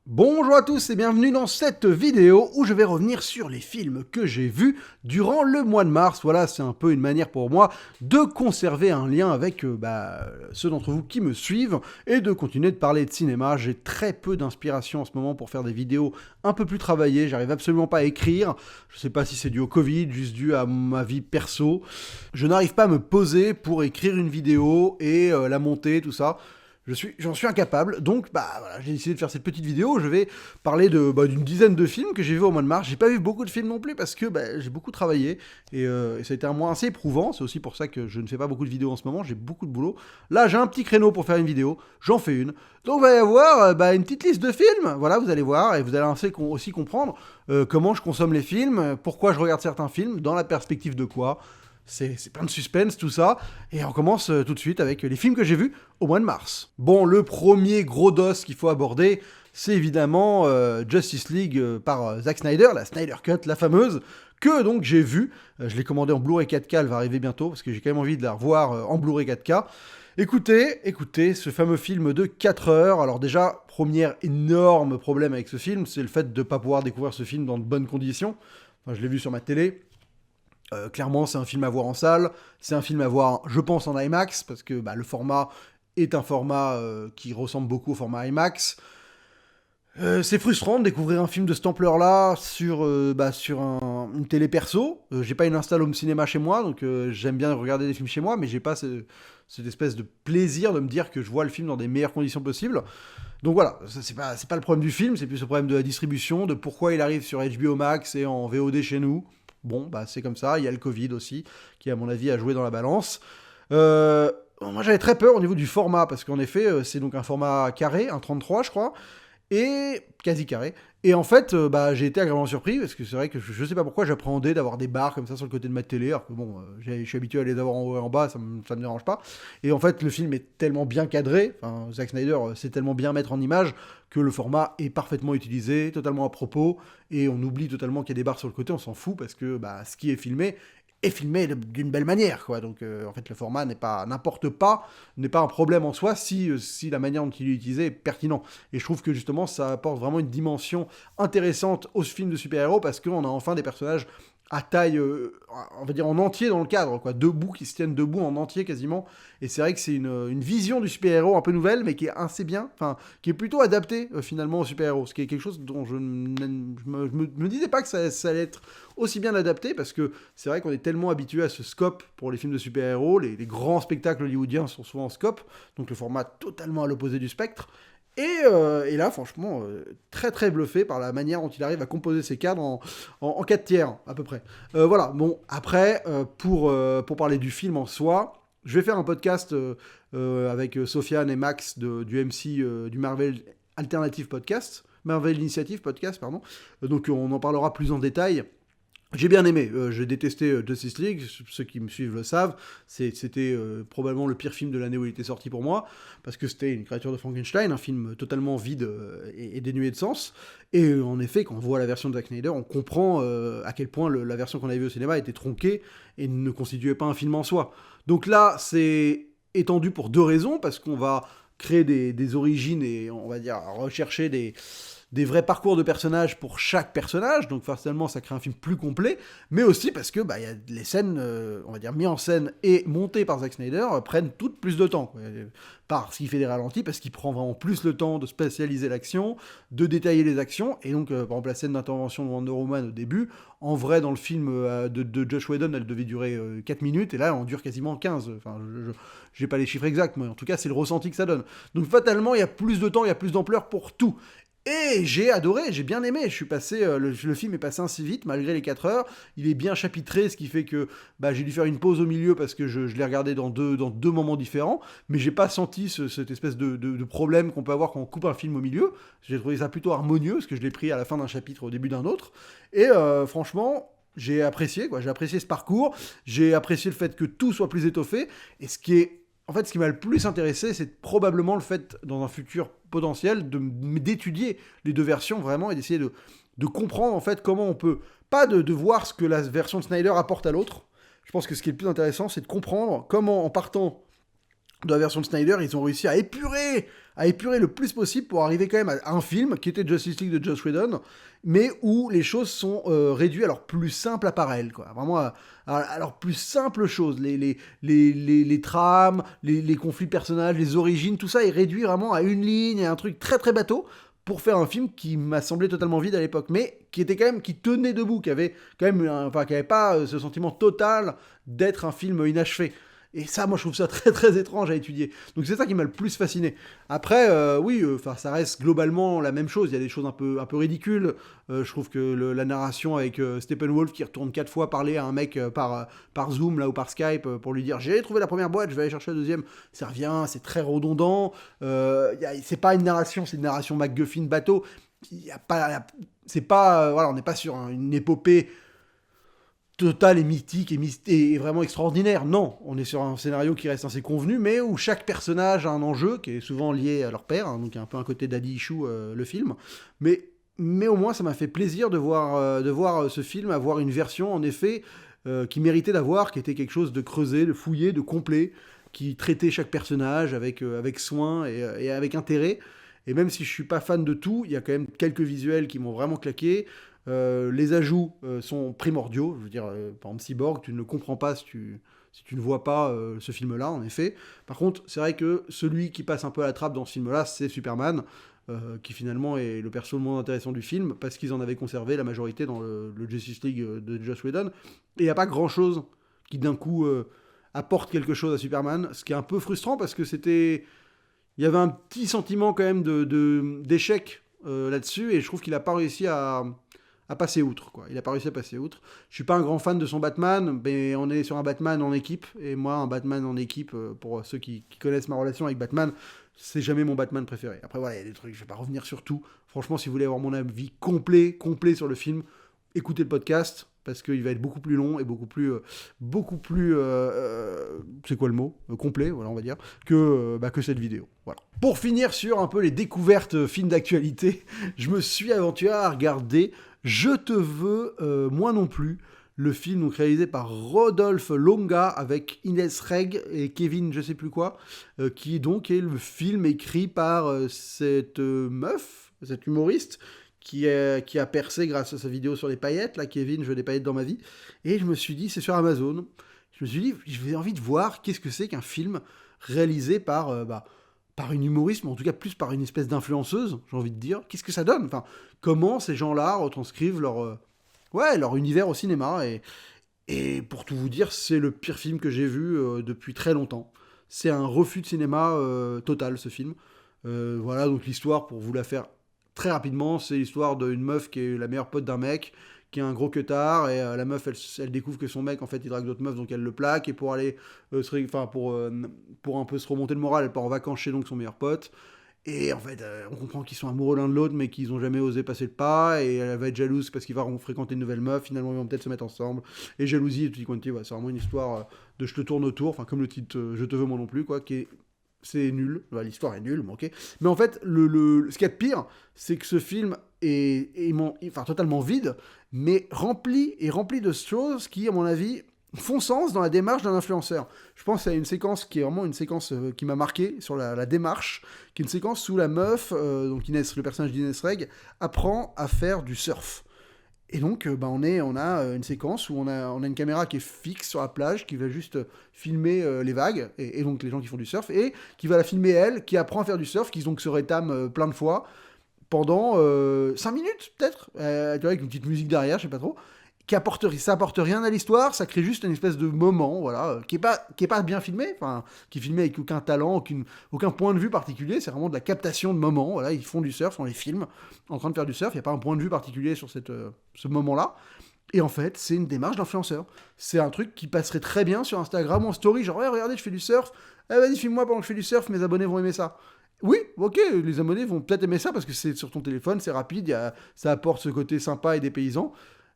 Bonjour à tous et bienvenue dans cette vidéo où je vais revenir sur les films que j'ai vus durant le mois de mars. Voilà, c'est un peu une manière pour moi de conserver un lien avec ceux d'entre vous qui me suivent et de continuer de parler de cinéma. J'ai très peu d'inspiration en ce moment pour faire des vidéos un peu plus travaillées, j'arrive absolument pas à écrire. Je sais pas si c'est dû au Covid, juste dû à ma vie perso. Je n'arrive pas à me poser pour écrire une vidéo et la monter, tout ça. J'en suis incapable, donc voilà, j'ai décidé de faire cette petite vidéo. Je vais parler d'une dizaine de films que j'ai vus au mois de mars. J'ai pas vu beaucoup de films non plus parce que j'ai beaucoup travaillé et ça a été un mois assez éprouvant. C'est aussi pour ça que je ne fais pas beaucoup de vidéos en ce moment. J'ai beaucoup de boulot. Là, j'ai un petit créneau pour faire une vidéo. J'en fais une. Donc, il va y avoir une petite liste de films. Voilà, vous allez voir et vous allez aussi comprendre comment je consomme les films, pourquoi je regarde certains films, dans la perspective de quoi. C'est plein de suspense, tout ça. Et on commence tout de suite avec les films que j'ai vus au mois de mars. Bon, le premier gros dos qu'il faut aborder, c'est évidemment Justice League par Zack Snyder, la Snyder Cut, la fameuse, que donc j'ai vue. Je l'ai commandée en Blu-ray 4K, elle va arriver bientôt, parce que j'ai quand même envie de la revoir en Blu-ray 4K. Écoutez, ce fameux film de 4 heures. Alors déjà, premier énorme problème avec ce film, c'est le fait de ne pas pouvoir découvrir ce film dans de bonnes conditions. Enfin, je l'ai vu sur ma télé. Clairement, c'est un film à voir en salle, c'est un film à voir, je pense, en IMAX, parce que le format est un format qui ressemble beaucoup au format IMAX. C'est frustrant de découvrir un film de cette ampleur-là sur une télé perso. J'ai pas une install home cinéma chez moi, donc j'aime bien regarder des films chez moi, mais j'ai pas cette espèce de plaisir de me dire que je vois le film dans des meilleures conditions possibles. Donc voilà, c'est pas le problème du film, c'est plus le problème de la distribution, de pourquoi il arrive sur HBO Max et en VOD chez nous. Bon, c'est comme ça, il y a le Covid aussi, qui à mon avis a joué dans la balance. Moi j'avais très peur au niveau du format, parce qu'en effet, c'est donc un format carré, un 33 je crois, et quasi carré. Et en fait, j'ai été agréablement surpris, parce que c'est vrai que je sais pas pourquoi j'appréhendais d'avoir des barres comme ça sur le côté de ma télé, alors que bon, je suis habitué à les avoir en haut et en bas, ça me dérange pas. Et en fait, le film est tellement bien cadré, enfin, Zack Snyder sait tellement bien mettre en image, que le format est parfaitement utilisé, totalement à propos, et on oublie totalement qu'il y a des barres sur le côté, on s'en fout, parce que ce qui est filmé d'une belle manière, quoi. Donc en fait le format n'importe pas, n'est pas un problème en soi si la manière dont il est utilisé est pertinent. Et je trouve que justement ça apporte vraiment une dimension intéressante au film de super-héros parce qu'on a enfin des personnages à taille, on va dire en entier dans le cadre, quoi, debout, qui se tiennent debout en entier quasiment. Et c'est vrai que c'est une vision du super-héros un peu nouvelle, mais qui est assez bien, enfin, qui est plutôt adaptée finalement au super-héros, ce qui est quelque chose dont je me disais pas que ça allait être aussi bien adapté, parce que c'est vrai qu'on est tellement habitué à ce scope pour les films de super-héros, les grands spectacles hollywoodiens sont souvent en scope, donc le format totalement à l'opposé du spectre. Et là, franchement, très très bluffé par la manière dont il arrive à composer ses cadres en 4 tiers, à peu près. Voilà, bon, après, pour parler du film en soi, je vais faire un podcast avec Sofiane et Max du MC, du Marvel Alternative Podcast, Marvel Initiative Podcast, pardon. Donc on en parlera plus en détail. J'ai bien aimé, j'ai détesté Justice League, ceux qui me suivent le savent, c'était probablement le pire film de l'année où il était sorti pour moi, parce que c'était une créature de Frankenstein, un film totalement vide et dénué de sens, et en effet, quand on voit la version de Zack Snyder, on comprend à quel point la version qu'on avait vue au cinéma était tronquée et ne constituait pas un film en soi. Donc là, c'est étendu pour deux raisons, parce qu'on va créer des origines et on va dire rechercher des vrais parcours de personnages pour chaque personnage, donc forcément ça crée un film plus complet, mais aussi parce que y a les scènes, on va dire, mises en scène et montées par Zack Snyder prennent toutes plus de temps, quoi. Parce qu'il fait des ralentis, parce qu'il prend vraiment plus le temps de spécialiser l'action, de détailler les actions, et donc par exemple la scène d'intervention de Wonder Woman au début, en vrai dans le film de Josh Whedon, elle devait durer 4 minutes, et là elle en dure quasiment 15, enfin j'ai pas les chiffres exacts, mais en tout cas c'est le ressenti que ça donne. Donc fatalement il y a plus de temps, il y a plus d'ampleur pour tout. Et j'ai adoré, j'ai bien aimé. Je suis passé, le film est passé ainsi vite malgré les 4 heures. Il est bien chapitré, ce qui fait que j'ai dû faire une pause au milieu parce que je l'ai regardé dans deux moments différents. Mais j'ai pas senti cette espèce de problème qu'on peut avoir quand on coupe un film au milieu. J'ai trouvé ça plutôt harmonieux parce que je l'ai pris à la fin d'un chapitre, au début d'un autre. Et franchement, j'ai apprécié, quoi. J'ai apprécié ce parcours. J'ai apprécié le fait que tout soit plus étoffé. Et ce qui m'a le plus intéressé, c'est probablement le fait, dans un futur potentiel, d'étudier les deux versions vraiment et d'essayer de comprendre en fait comment on peut, pas de voir ce que la version de Snyder apporte à l'autre. Je pense que ce qui est le plus intéressant, c'est de comprendre comment, en partant Dans la version de Snyder, ils ont réussi à épurer le plus possible pour arriver quand même à un film qui était Justice League de Joss Whedon, mais où les choses sont réduites à leur plus simple appareil, quoi. Vraiment à leur plus simple chose. Les trames, les conflits de personnages, les origines, tout ça est réduit vraiment à une ligne, à un truc très très bateau, pour faire un film qui m'a semblé totalement vide à l'époque, mais qui était quand même, qui tenait debout, qui avait quand même, enfin, qui avait pas ce sentiment total d'être un film inachevé. Et ça, moi, je trouve ça très très étrange à étudier. Donc c'est ça qui m'a le plus fasciné. Après, oui, ça reste globalement la même chose. Il y a des choses un peu ridicules. Je trouve que la narration avec Steppenwolf qui retourne 4 fois parler à un mec par Zoom là ou par Skype pour lui dire j'ai trouvé la première boîte, je vais aller chercher la deuxième. Ça revient, c'est très redondant. C'est pas une narration, c'est une narration MacGuffin bateau. Il y a pas, c'est pas, voilà, on n'est pas sur une épopée total et mythique et vraiment extraordinaire. Non, on est sur un scénario qui reste assez convenu, mais où chaque personnage a un enjeu qui est souvent lié à leur père, hein, donc il y a un peu un côté daddy issue le film. Mais au moins, ça m'a fait plaisir de voir ce film avoir une version, en effet, qui méritait d'avoir, qui était quelque chose de creusé, de fouillé, de complet, qui traitait chaque personnage avec soin et avec intérêt. Et même si je suis pas fan de tout, il y a quand même quelques visuels qui m'ont vraiment claqué. Les ajouts sont primordiaux. Je veux dire, par exemple, Cyborg, tu ne le comprends pas si tu ne vois pas ce film-là, en effet. Par contre, c'est vrai que celui qui passe un peu à la trappe dans ce film-là, c'est Superman, qui finalement est le perso le moins intéressant du film, parce qu'ils en avaient conservé la majorité dans le Justice League de Joss Whedon. Et il n'y a pas grand-chose qui, d'un coup, apporte quelque chose à Superman, ce qui est un peu frustrant, parce que c'était... Il y avait un petit sentiment quand même d'échec là-dessus, et je trouve qu'il n'a pas réussi à passer outre, quoi. Il a pas réussi à passer outre. Je suis pas un grand fan de son Batman, mais on est sur un Batman en équipe, et moi, un Batman en équipe, pour ceux qui connaissent ma relation avec Batman, c'est jamais mon Batman préféré. Après, voilà, il y a des trucs, je vais pas revenir sur tout. Franchement, si vous voulez avoir mon avis complet sur le film, écoutez le podcast, parce qu'il va être beaucoup plus long et beaucoup plus c'est quoi le mot complet, voilà, on va dire, que cette vidéo. Voilà. Pour finir sur un peu les découvertes films d'actualité, je me suis aventuré à regarder Je te veux, moi non plus, le film donc réalisé par Rodolphe Longa avec Inès Reg et Kevin je sais plus quoi, qui donc est le film écrit par cette meuf, cette humoriste, qui a percé grâce à sa vidéo sur les paillettes, là, Kevin, je veux des paillettes dans ma vie. Et je me suis dit, c'est sur Amazon. Je me suis dit, j'ai envie de voir qu'est-ce que c'est qu'un film réalisé par une humoriste, mais en tout cas plus par une espèce d'influenceuse, j'ai envie de dire. Qu'est-ce que ça donne ? Enfin, comment ces gens-là retranscrivent leur univers au cinéma. Et pour tout vous dire, c'est le pire film que j'ai vu depuis très longtemps. C'est un refus de cinéma total, ce film. Voilà, donc l'histoire, pour vous la faire très rapidement, c'est l'histoire d'une meuf qui est la meilleure pote d'un mec, qui a un gros queutard, et la meuf, elle découvre que son mec, en fait, il drague d'autres meufs, donc elle le plaque, et pour aller, pour un peu se remonter le moral, elle part en vacances chez donc son meilleur pote, et en fait, on comprend qu'ils sont amoureux l'un de l'autre, mais qu'ils ont jamais osé passer le pas, et elle va être jalouse parce qu'il va fréquenter une nouvelle meuf, finalement ils vont peut-être se mettre ensemble, et jalousie, et tout quanti, ouais, c'est vraiment une histoire de je te tourne autour, enfin comme le titre Je te veux moi non plus, quoi, c'est nul, l'histoire est nulle, mais ok. Mais en fait, ce qu'il y a de pire, c'est que ce film est totalement vide, mais rempli de choses qui, à mon avis, font sens dans la démarche d'un influenceur. Je pense à une séquence qui est vraiment une séquence qui m'a marqué sur la démarche, qui est une séquence où la meuf, donc Inès, le personnage d'Inès Reg, apprend à faire du surf. Et donc, on a une séquence où on a une caméra qui est fixe sur la plage, qui va juste filmer les vagues, et donc les gens qui font du surf, et qui va la filmer elle, qui apprend à faire du surf, qui donc se rétame plein de fois, pendant 5 minutes, peut-être, tu vois, avec une petite musique derrière, je sais pas trop, ça apporte rien à l'histoire, ça crée juste une espèce de moment, voilà, qui est pas bien filmé, enfin, qui est filmé avec aucun talent, aucun point de vue particulier, c'est vraiment de la captation de moments, voilà, ils font du surf, on les filme en train de faire du surf, il n'y a pas un point de vue particulier sur ce moment-là, et en fait, c'est une démarche d'influenceur, c'est un truc qui passerait très bien sur Instagram en story, genre, ouais, regardez, je fais du surf, vas-y, filme-moi pendant que je fais du surf, mes abonnés vont aimer ça. Oui, ok, les abonnés vont peut-être aimer ça, parce que c'est sur ton téléphone, c'est rapide, ça apporte ce côté sympa et dépaysant.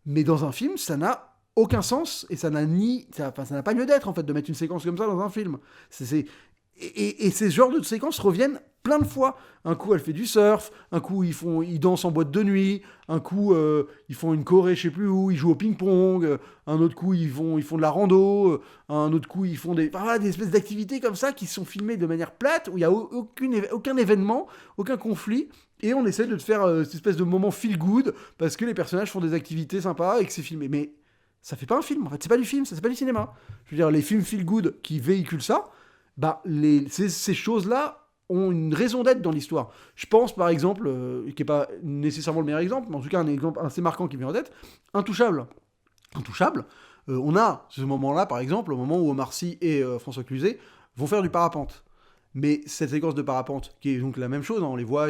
Mais dans un film, ça n'a aucun sens et ça n'a pas lieu d'être en fait de mettre une séquence comme ça dans un film. Et ces genres de séquences reviennent plein de fois. Un coup, elle fait du surf, un coup, ils dansent en boîte de nuit, un coup, ils font une choré, je sais plus où, ils jouent au ping-pong, un autre coup, ils font de la rando, un autre coup, ils font des espèces d'activités comme ça qui sont filmées de manière plate, où il n'y a aucun événement, aucun conflit, et on essaie de te faire cette espèce de moment feel-good, parce que les personnages font des activités sympas et que c'est filmé. Mais ça fait pas un film, en fait, c'est pas du film, ça c'est pas du cinéma. Je veux dire, les films feel-good qui véhiculent ça, bah, ces choses-là ont une raison d'être dans l'histoire. Je pense, par exemple, qui n'est pas nécessairement le meilleur exemple, mais en tout cas un exemple assez marquant qui me vient en tête, Intouchable. Intouchable, on a ce moment-là, par exemple, au moment où Omar Sy et François Cluzet vont faire du parapente. Mais cette séquence de parapente, qui est donc la même chose, hein, on les voit,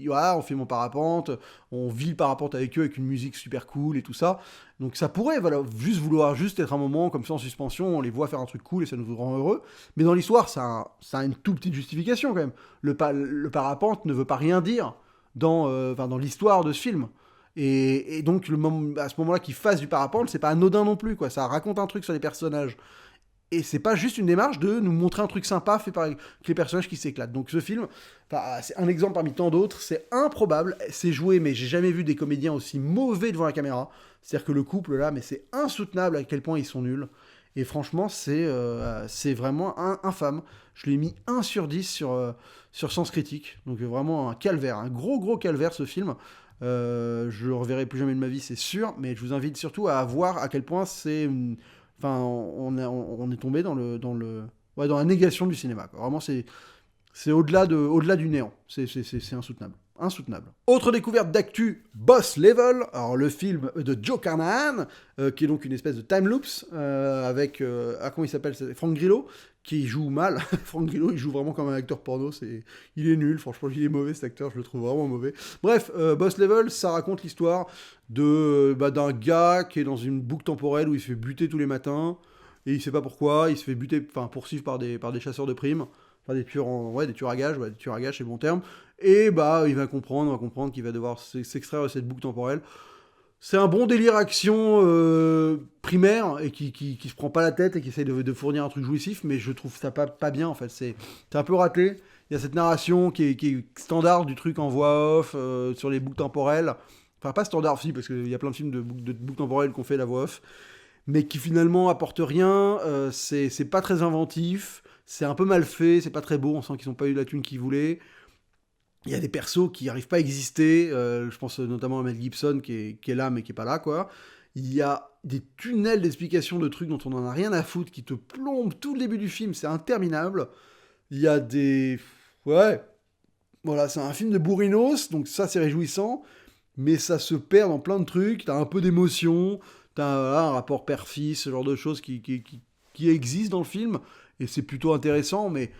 voilà, on filme en parapente, on vit le parapente avec eux avec une musique super cool et tout ça. Donc ça pourrait voilà, juste être un moment comme ça en suspension, on les voit faire un truc cool et ça nous rend heureux. Mais dans l'histoire, ça a une toute petite justification quand même. Le parapente ne veut pas rien dire dans l'histoire de ce film. Et donc à ce moment-là qu'ils fassent du parapente, c'est pas anodin non plus, quoi. Ça raconte un truc sur les personnages. Et c'est pas juste une démarche de nous montrer un truc sympa fait par les personnages qui s'éclatent. Donc ce film, c'est un exemple parmi tant d'autres, c'est improbable, c'est joué, mais j'ai jamais vu des comédiens aussi mauvais devant la caméra. C'est-à-dire que le couple là, mais c'est insoutenable à quel point ils sont nuls. Et franchement, c'est vraiment infâme. Je l'ai mis 1 sur 10 sur Sens Critique. Donc vraiment un calvaire, un gros calvaire ce film. Je le reverrai plus jamais de ma vie, c'est sûr, mais je vous invite surtout à voir à quel point enfin, on est tombé dans la négation du cinéma, quoi. Vraiment, c'est au-delà du néant. C'est insoutenable. Insoutenable. Autre découverte d'actu, Boss Level, alors le film de Joe Carnahan, qui est donc une espèce de time loops, avec, comment il s'appelle, Frank Grillo, qui joue mal. Frank Grillo, il joue vraiment comme un acteur porno, il est nul, franchement, il est mauvais cet acteur, je le trouve vraiment mauvais. Bref, Boss Level, ça raconte l'histoire d'un gars qui est dans une boucle temporelle où il se fait buter tous les matins, et il sait pas pourquoi, il se fait poursuivre par des chasseurs de primes, enfin des tueurs à gages, des tueurs à gages c'est le bon terme, et il va comprendre qu'il va devoir s'extraire de cette boucle temporelle. C'est un bon délire action primaire et qui se prend pas la tête et qui essaye de fournir un truc jouissif, mais je trouve ça pas bien en fait. C'est un peu raté. Il y a cette narration qui est standard du truc en voix off sur les boucles temporelles. Enfin, pas standard, si, parce qu'il y a plein de films de boucles temporelles qu'on fait la voix off, mais qui finalement apportent rien. C'est pas très inventif. C'est un peu mal fait. C'est pas très beau. On sent qu'ils n'ont pas eu la thune qu'ils voulaient. Il y a des persos qui n'arrivent pas à exister, je pense notamment à Mel Gibson qui est là mais qui est pas là, quoi. Il y a des tunnels d'explications de trucs dont on en a rien à foutre, qui te plombent tout le début du film, c'est interminable. Il y a des... Ouais, voilà, c'est un film de bourrinos, donc ça c'est réjouissant, mais ça se perd dans plein de trucs, t'as un peu d'émotion, t'as un rapport père-fils, ce genre de choses qui existent dans le film, et c'est plutôt intéressant, mais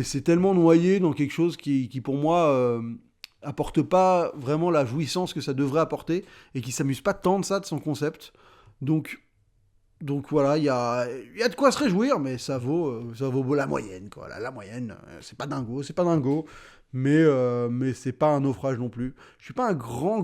c'est tellement noyé dans quelque chose qui pour moi, apporte pas vraiment la jouissance que ça devrait apporter, et qui s'amuse pas tant de ça, de son concept. Donc voilà, il y a de quoi se réjouir, mais ça vaut la moyenne, quoi. La moyenne, c'est pas dingo, mais c'est pas un naufrage non plus. Je suis pas un grand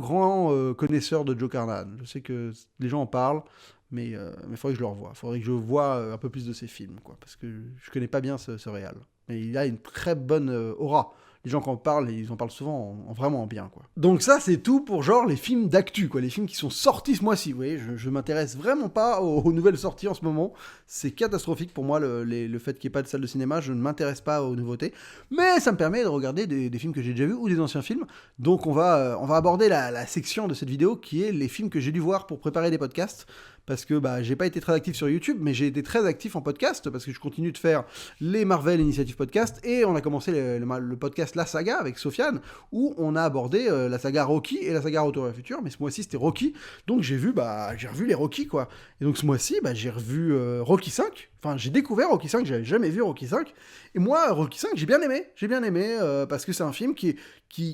connaisseur de Joe Carnahan. Je sais que les gens en parlent, mais il faudrait que je le revoie. Il faudrait que je voie un peu plus de ses films, quoi, parce que je connais pas bien ce réal. Mais il a une très bonne aura. Les gens qui en parlent, ils en parlent souvent vraiment en bien, quoi. Donc ça, c'est tout pour genre les films d'actu, quoi, les films qui sont sortis ce mois-ci. Vous voyez, je m'intéresse vraiment pas aux nouvelles sorties en ce moment. C'est catastrophique pour moi le fait qu'il n'y ait pas de salle de cinéma. Je ne m'intéresse pas aux nouveautés, mais ça me permet de regarder des films que j'ai déjà vus ou des anciens films. Donc on va aborder la section de cette vidéo qui est les films que j'ai dû voir pour préparer des podcasts. Parce que j'ai pas été très actif sur YouTube, mais j'ai été très actif en podcast, parce que je continue de faire les Marvel Initiative Podcast, et on a commencé le podcast La Saga avec Sofiane, où on a abordé la saga Rocky et la saga Retour vers le futur, mais ce mois-ci c'était Rocky, donc j'ai revu les Rocky, quoi. Et donc ce mois-ci, j'ai revu Rocky 5, enfin j'ai découvert Rocky 5, j'avais jamais vu Rocky 5, et moi Rocky 5 j'ai bien aimé, parce que c'est un film qui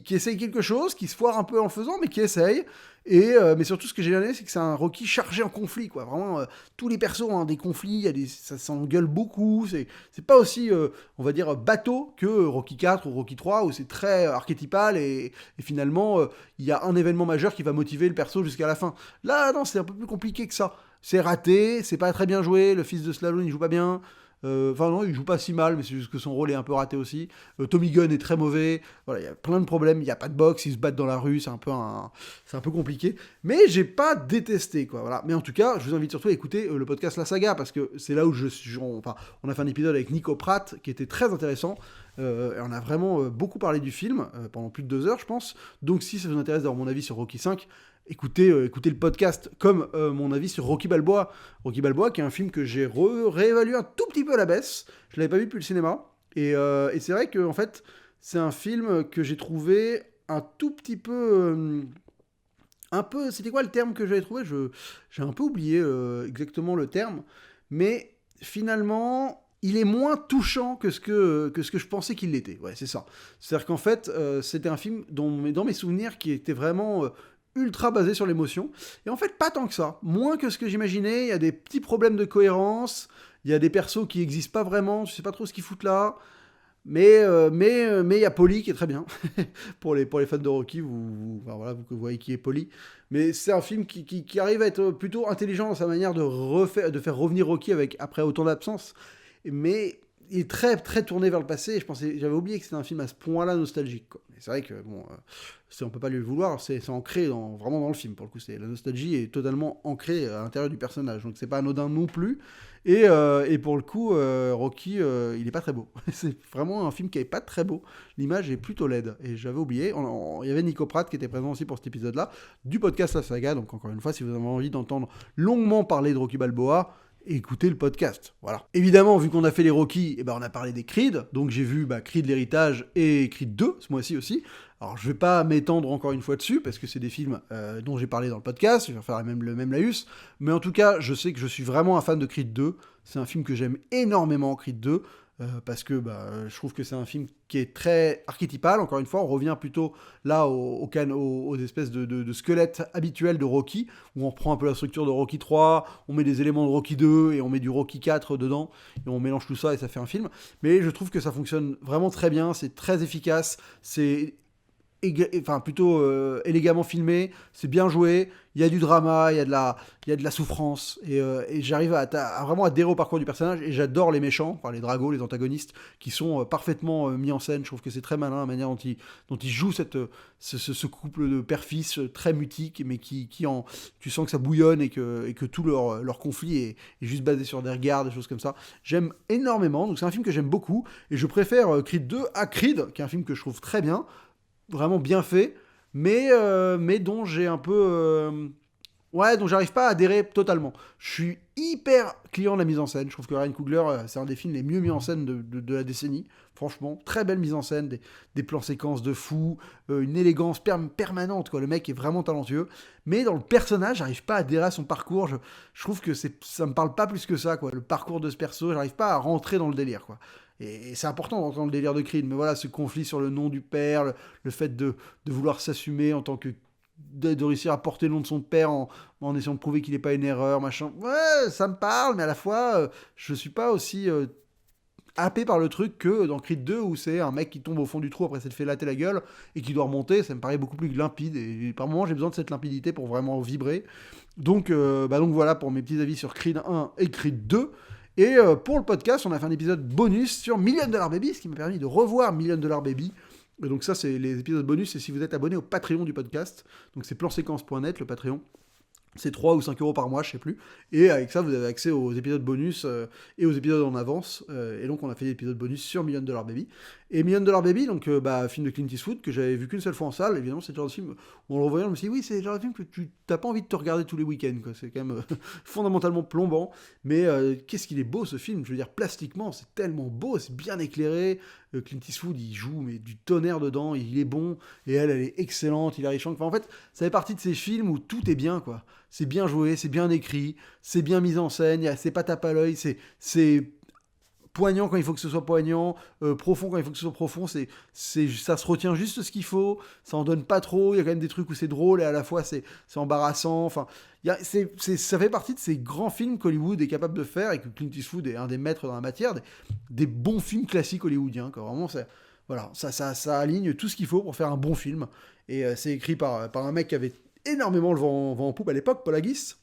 essaye quelque chose, qui se foire un peu en le faisant, mais qui essaye. Mais surtout, ce que j'ai bien aimé, c'est que c'est un Rocky chargé en conflit, quoi. Vraiment, tous les persos ont des conflits, ça s'engueule beaucoup. C'est pas aussi, on va dire, bateau que Rocky 4 ou Rocky 3, où c'est très archétypal et finalement, il y a un événement majeur qui va motiver le perso jusqu'à la fin. Là, non, c'est un peu plus compliqué que ça. C'est raté, c'est pas très bien joué, le fils de Stallone, il joue pas bien. Enfin non, il joue pas si mal, mais c'est juste que son rôle est un peu raté aussi. Tommy Gunn est très mauvais. Voilà, il y a plein de problèmes. Il n'y a pas de boxe, ils se battent dans la rue, c'est un peu compliqué. Mais j'ai pas détesté, quoi. Voilà. Mais en tout cas, je vous invite surtout à écouter le podcast La Saga, parce que c'est là où on a fait un épisode avec Nico Pratt qui était très intéressant. Et on a vraiment beaucoup parlé du film pendant plus de 2 heures, je pense. Donc si ça vous intéresse d'avoir mon avis sur Rocky V, écoutez le podcast, comme mon avis sur Rocky Balboa. Rocky Balboa, qui est un film que j'ai réévalué un tout petit peu à la baisse. Je l'avais pas vu depuis le cinéma. Et c'est vrai que en fait, c'est un film que j'ai trouvé un tout petit peu... c'était quoi le terme que j'avais trouvé? J'ai un peu oublié exactement le terme. Mais finalement, il est moins touchant que ce que je pensais qu'il l'était. Ouais, c'est ça. C'est-à-dire qu'en fait, c'était un film dans mes souvenirs qui était vraiment ultra basé sur l'émotion. Et en fait, pas tant que ça. Moins que ce que j'imaginais. Il y a des petits problèmes de cohérence. Il y a des persos qui n'existent pas vraiment. Je sais pas trop ce qu'ils foutent là. Mais il y a Polly qui est très bien. pour les fans de Rocky, enfin, voilà, vous voyez qui est Polly. Mais c'est un film qui arrive à être plutôt intelligent dans sa manière de faire revenir Rocky après autant d'absence. Mais il est très, très tourné vers le passé. Et j'avais oublié que c'était un film à ce point-là nostalgique, quoi. Et c'est vrai que, bon, on peut pas lui le vouloir, c'est ancré vraiment dans le film, pour le coup. La nostalgie est totalement ancrée à l'intérieur du personnage. Donc c'est pas anodin non plus. Et pour le coup, Rocky, il est pas très beau. C'est vraiment un film qui est pas très beau. L'image est plutôt laide. Et j'avais oublié, il y avait Nico Pratt qui était présent aussi pour cet épisode-là, du podcast La Saga. Donc encore une fois, si vous avez envie d'entendre longuement parler de Rocky Balboa, écoutez le podcast. Voilà. Évidemment, vu qu'on a fait les Rocky, on a parlé des Creed. Donc j'ai vu Creed l'héritage et Creed 2 ce mois-ci aussi. Alors je vais pas m'étendre encore une fois dessus parce que c'est des films dont j'ai parlé dans le podcast. Je vais faire le même laïus. Mais en tout cas, je sais que je suis vraiment un fan de Creed 2. C'est un film que j'aime énormément, Creed 2. Parce que je trouve que c'est un film qui est très archétypal. Encore une fois, on revient plutôt là aux espèces de squelettes habituels de Rocky, où on reprend un peu la structure de Rocky 3, on met des éléments de Rocky 2 et on met du Rocky 4 dedans, et on mélange tout ça et ça fait un film. Mais je trouve que ça fonctionne vraiment très bien, c'est très efficace, c'est plutôt élégamment filmé, c'est bien joué, il y a du drama, il y a de la souffrance, et j'arrive à vraiment adhérer au parcours du personnage, et j'adore les méchants, enfin les dragos, les antagonistes, qui sont parfaitement mis en scène. Je trouve que c'est très malin la manière dont ils jouent ce couple de père-fils très mutique, mais tu sens que ça bouillonne, et que tout leur conflit est juste basé sur des regards, des choses comme ça. J'aime énormément, donc c'est un film que j'aime beaucoup, et je préfère Creed 2 à Creed, qui est un film que je trouve très bien, vraiment bien fait, mais dont j'ai un peu... dont j'arrive pas à adhérer totalement. Je suis hyper client de la mise en scène. Je trouve que Ryan Coogler, c'est un des films les mieux mis en scène de la décennie. Franchement, très belle mise en scène, des plans séquences de fou, une élégance permanente, quoi. Le mec est vraiment talentueux. Mais dans le personnage, j'arrive pas à adhérer à son parcours. Je trouve que ça me parle pas plus que ça, quoi. Le parcours de ce perso, j'arrive pas à rentrer dans le délire, quoi. Et c'est important d'entendre le délire de Creed, mais voilà, ce conflit sur le nom du père, le fait de vouloir s'assumer en tant que... de réussir à porter le nom de son père en essayant de prouver qu'il n'est pas une erreur, machin. Ouais, ça me parle, mais à la fois, je suis pas aussi happé par le truc que dans Creed 2, où c'est un mec qui tombe au fond du trou après s'être fait latter la gueule et qui doit remonter. Ça me paraît beaucoup plus limpide, et par moments, j'ai besoin de cette limpidité pour vraiment vibrer. Donc voilà pour mes petits avis sur Creed 1 et Creed 2. Et pour le podcast, on a fait un épisode bonus sur Million Dollar Baby, ce qui m'a permis de revoir Million Dollar Baby. Et donc ça, c'est les épisodes bonus, et si vous êtes abonné au Patreon du podcast, donc c'est planséquence.net, le Patreon. C'est 3 ou 5 euros par mois, je sais plus. Et avec ça, vous avez accès aux épisodes bonus et aux épisodes en avance. Et donc, on a fait des épisodes bonus sur Million Dollar Baby. Et Million Dollar Baby, donc, film de Clint Eastwood, que j'avais vu qu'une seule fois en salle. Évidemment, c'est le genre de film où, en le revoyant, je me suis dit, oui, c'est le genre de film que tu n'as pas envie de te regarder tous les week-ends, quoi. C'est quand même fondamentalement plombant. Mais qu'est-ce qu'il est beau, ce film. Je veux dire, plastiquement, c'est tellement beau, c'est bien éclairé. Clint Eastwood, il joue mais du tonnerre dedans, il est bon. Et elle est excellente, Hilary Swank. Enfin, en fait, ça fait partie de ces films où tout est bien, quoi. C'est bien joué, c'est bien écrit, c'est bien mis en scène, c'est pas tape à l'œil, c'est poignant quand il faut que ce soit poignant, profond quand il faut que ce soit profond, ça se retient juste ce qu'il faut, ça en donne pas trop, il y a quand même des trucs où c'est drôle et à la fois c'est embarrassant, enfin, ça fait partie de ces grands films qu'Hollywood est capable de faire, et que Clint Eastwood est un des maîtres dans la matière, des bons films classiques hollywoodiens, quoi. Vraiment, voilà, ça aligne tout ce qu'il faut pour faire un bon film, et c'est écrit par un mec qui avait énormément le vent en poupe à l'époque, Paul Haggis,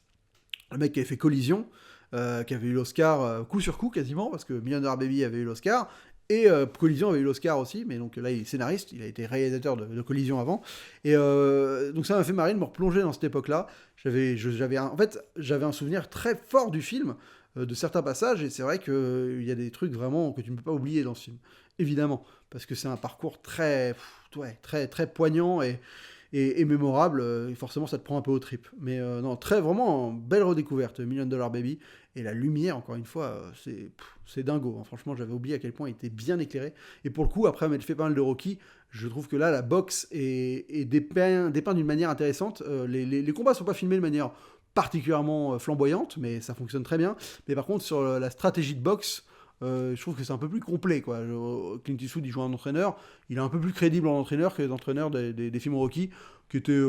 le mec qui avait fait Collision, qui avait eu l'Oscar coup sur coup quasiment, parce que Million Dollar Baby avait eu l'Oscar, et Collision avait eu l'Oscar aussi, mais donc là il est scénariste, il a été réalisateur de Collision avant, et donc ça m'a fait marrer de me replonger dans cette époque-là. J'avais un souvenir très fort du film, de certains passages, et c'est vrai qu'il y a des trucs vraiment que tu ne peux pas oublier dans ce film, évidemment, parce que c'est un parcours très, très poignant et mémorable, et forcément ça te prend un peu aux tripes. Mais non, vraiment belle redécouverte, Million Dollar Baby, et la lumière, encore une fois, c'est dingo, hein. Franchement, j'avais oublié à quel point il était bien éclairé, et pour le coup, après m'être fait pas mal de Rocky, je trouve que là, la boxe est dépeint d'une manière intéressante. Les combats sont pas filmés de manière particulièrement flamboyante, mais ça fonctionne très bien. Mais par contre, sur la stratégie de boxe, je trouve que c'est un peu plus complet, quoi. Clint Eastwood, il joue un entraîneur, il est un peu plus crédible en entraîneur que les entraîneurs des films Rocky, qui étaient,